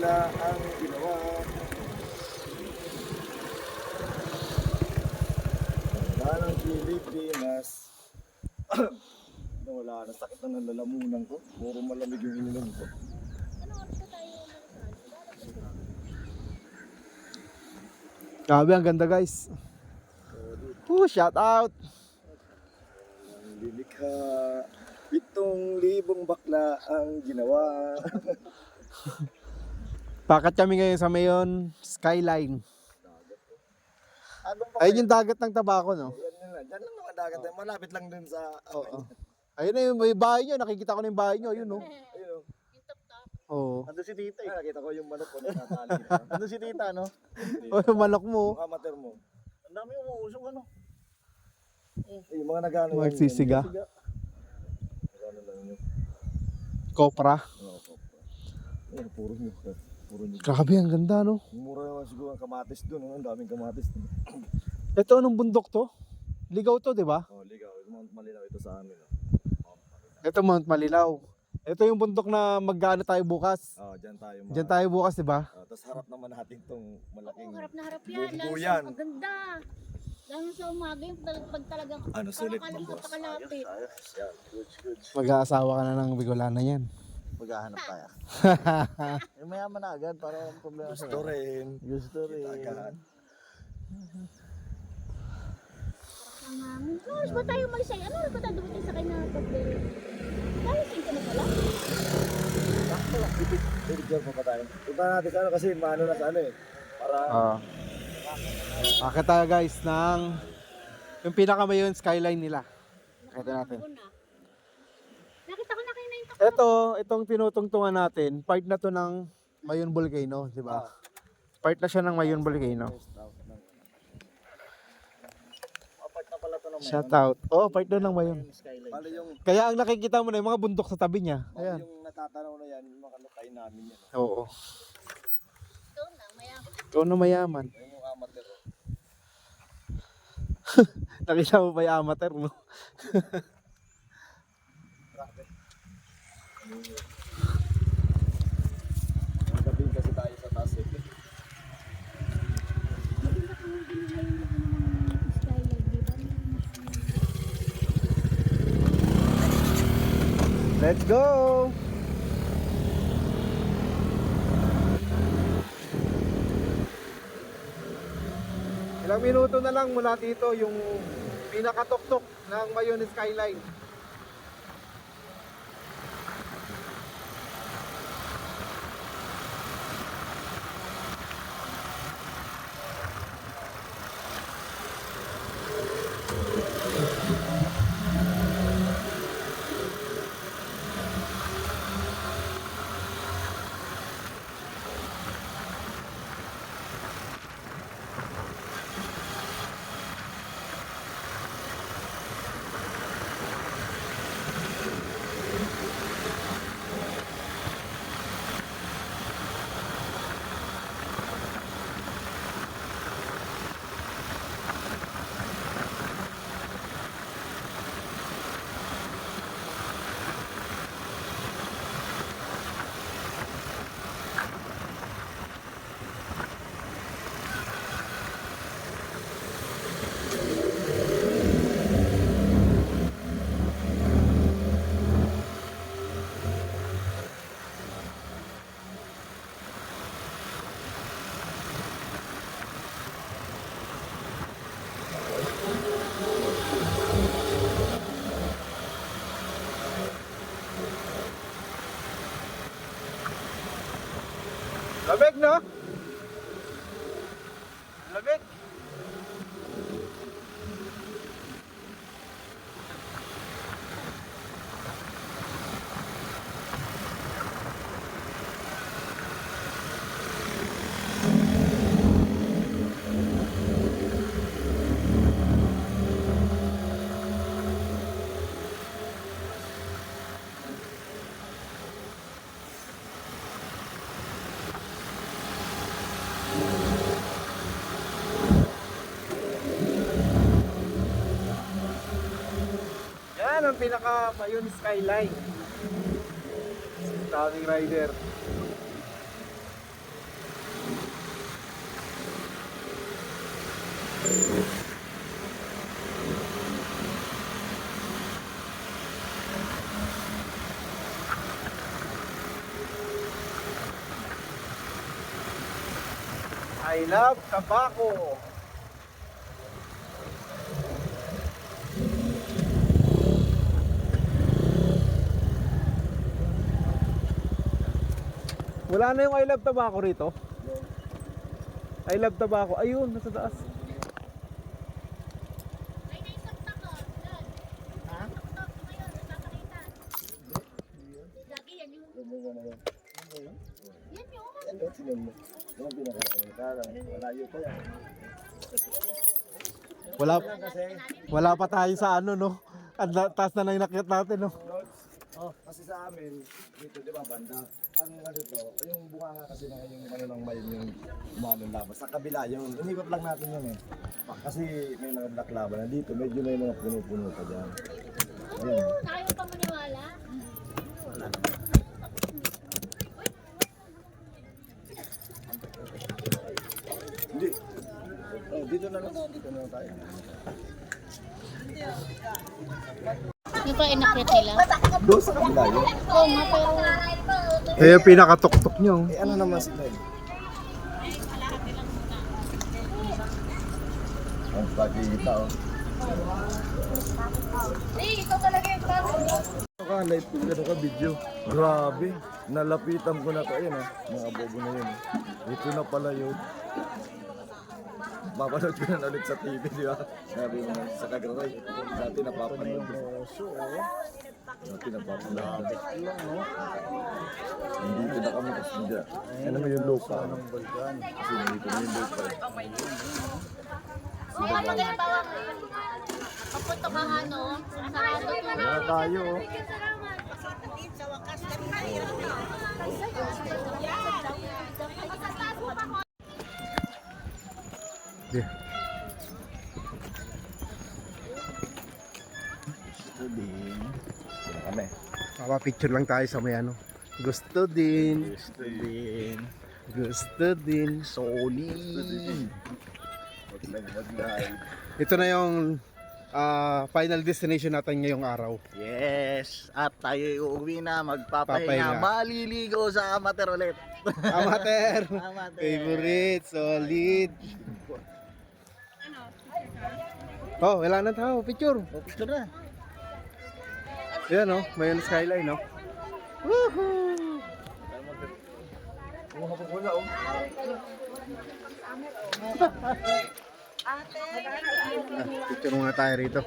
bakla ang ginawa. Wala ng Pilipinas. Wala na, sakit na ng lalamunan ko. Puro malamig yung ininom ko. Grabe, ang ganda guys. Shout out. Ang lilikha. 7,000 bakla ang ginawa. Pakat kami ngayon sa Mayon Skyline. Ano pa Ayun yung dagat ng Tabaco, no? Yan lang. Diyan lang naman dagat. Malapit lang dun sa... Oo. Ayun na yung may bahay nyo. Nakikita ko na yung bahay nyo. Ayun, no? Ayun. Oo. Ando si tita eh. Nakita ko yung manok ko nakatali. Ando si tita, no? Oh, yung manok mo. Yung amateur mo. Ang dami umuusok, ano? Yung mga nagano. Mga nagsisiga. Nagano lang yun. Kopra. Oo, puro nyo. Puro nyo. Grabe, ang ganda, no? Mura naman siguro ang kamatis dun. Ang daming kamatis dun. Ito, anong bundok to? Ligaw to, di ba? Oh, ligaw. Mount Malinaw ito sa amin. Ito, Mount Malilaw. Ito yung bundok na magkano tayo bukas. Oh, dyan tayo. Diyan tayo bukas, di ba? Tapos harap naman natin tong malaking... Oo, harap na harap yan. Bunggo Lalo yan. sa maganda. Lalo sa umaga yung pag talagang Ano, sulit parang mo, alam boss? napakalapit. Yan, good. Mag-aasawa ka na ng Bicolana yan. Maghahanap tayo. Yung mayaman na agad para ang problema sa... Gusto rin. Agad. Ano oras ba tayo magsay? Ano oras ba tayo dumating sa kanya pag-dere? Tayo sa'yo ka na pala? Sakto lang. Bigyan pa tayo. Punta natin sa ano kasi maano na sa ano eh. Para... Akit tayo guys ng yung pinakamayon skyline nila. Nakita natin. Nakita ko na kayo na yung Itong tinutungtungan natin, part na to ng Mayon Volcano, di ba? Part na siya ng Mayon Volcano. Apart na pala ito ng Shout out. Oh, part doon ng Mayon. skyline. Bali yung... Kaya ang nakikita mo na yung mga bundok sa tabi niya. Ayan. Yung natatanaw na yan, yung makalukay namin yan. Oo. ito na, mayaman. Ikaw na mayaman. Ayun yung amateur. Nakita mo ba yung amateur mo? Ang gabi kasi tayo sa taas eh. Maganda kung binigay yung skyline, di ba? Let's go! Ilang minuto na lang mula dito yung pinakatuktok ng Mayon Skyline. Lamig, no? Lamig. Yan ang pinaka Mayon Skyline. Daming rider. I love tobacco. Wala na yung I love tobacco rito. I love tobacco. Ayun, nasa taas. Ay, naisakta ko. Doon. Ha? Sakta ko ngayon. Nagpapakita. Lagi yan yung... Yan yung... Ano, tingnan mo. Yung pinakakalitan. Malayo pa yan. Wala pa tayo sa ano, no? Ang taas na inakyat natin, no? Oh, kasi sa amin, dito, di ba, banda? Ang ano to, yung bunganga kasi na yung ano ng mayon yung umanong labas. Sa kabila yun, inikot lang natin yun eh. Kasi may mga laklaban na dito, medyo may mga puno-puno pa dyan. Ayun. Tayo pa maniwala. Hindi. Oh, dito na lang tayo. Yung pa inakyat nila? Doon sa kabila yun. Oo nga, pero... Eh, yung pinakatuktok nyo. Eh ano naman sila eh? Ang pagkikita oh. ikaw talaga yung tao. Ka, live ko gano'n ka video. Grabe. Nalapitan ko na to. Ayun oh. Mga bobo na yun. Ito na pala yun. Mapanood ko na ulit sa TV, di ba? Sabi mo sa Kagaray. Dati napapanood ko. Dati napapanood ko. Nandito na kami kasi dyan. Ano mo yung lupa? Kasi nandito na yung lupa. Oo, ano ganyan bawang... Papunto ka nga, no? Sarado to. Wala tayo oh. Yeah. Gusto din. Ito na kami. Picture lang tayo sa may ano. Gusto din. Gusto din. Gusto din. Solid. Mag-live. Ito na yung final destination natin ngayong araw. Yes! At tayo uuwi na, Papahinga. magpapahinga, maliligo sa amateur ulit. Amateur! Amateur. Favorite, solid. Oh, wala na tao. Picture. O, picture na. Yan oh, may skyline no. Woohoo! Kung wala oh. Picture muna tayo rito.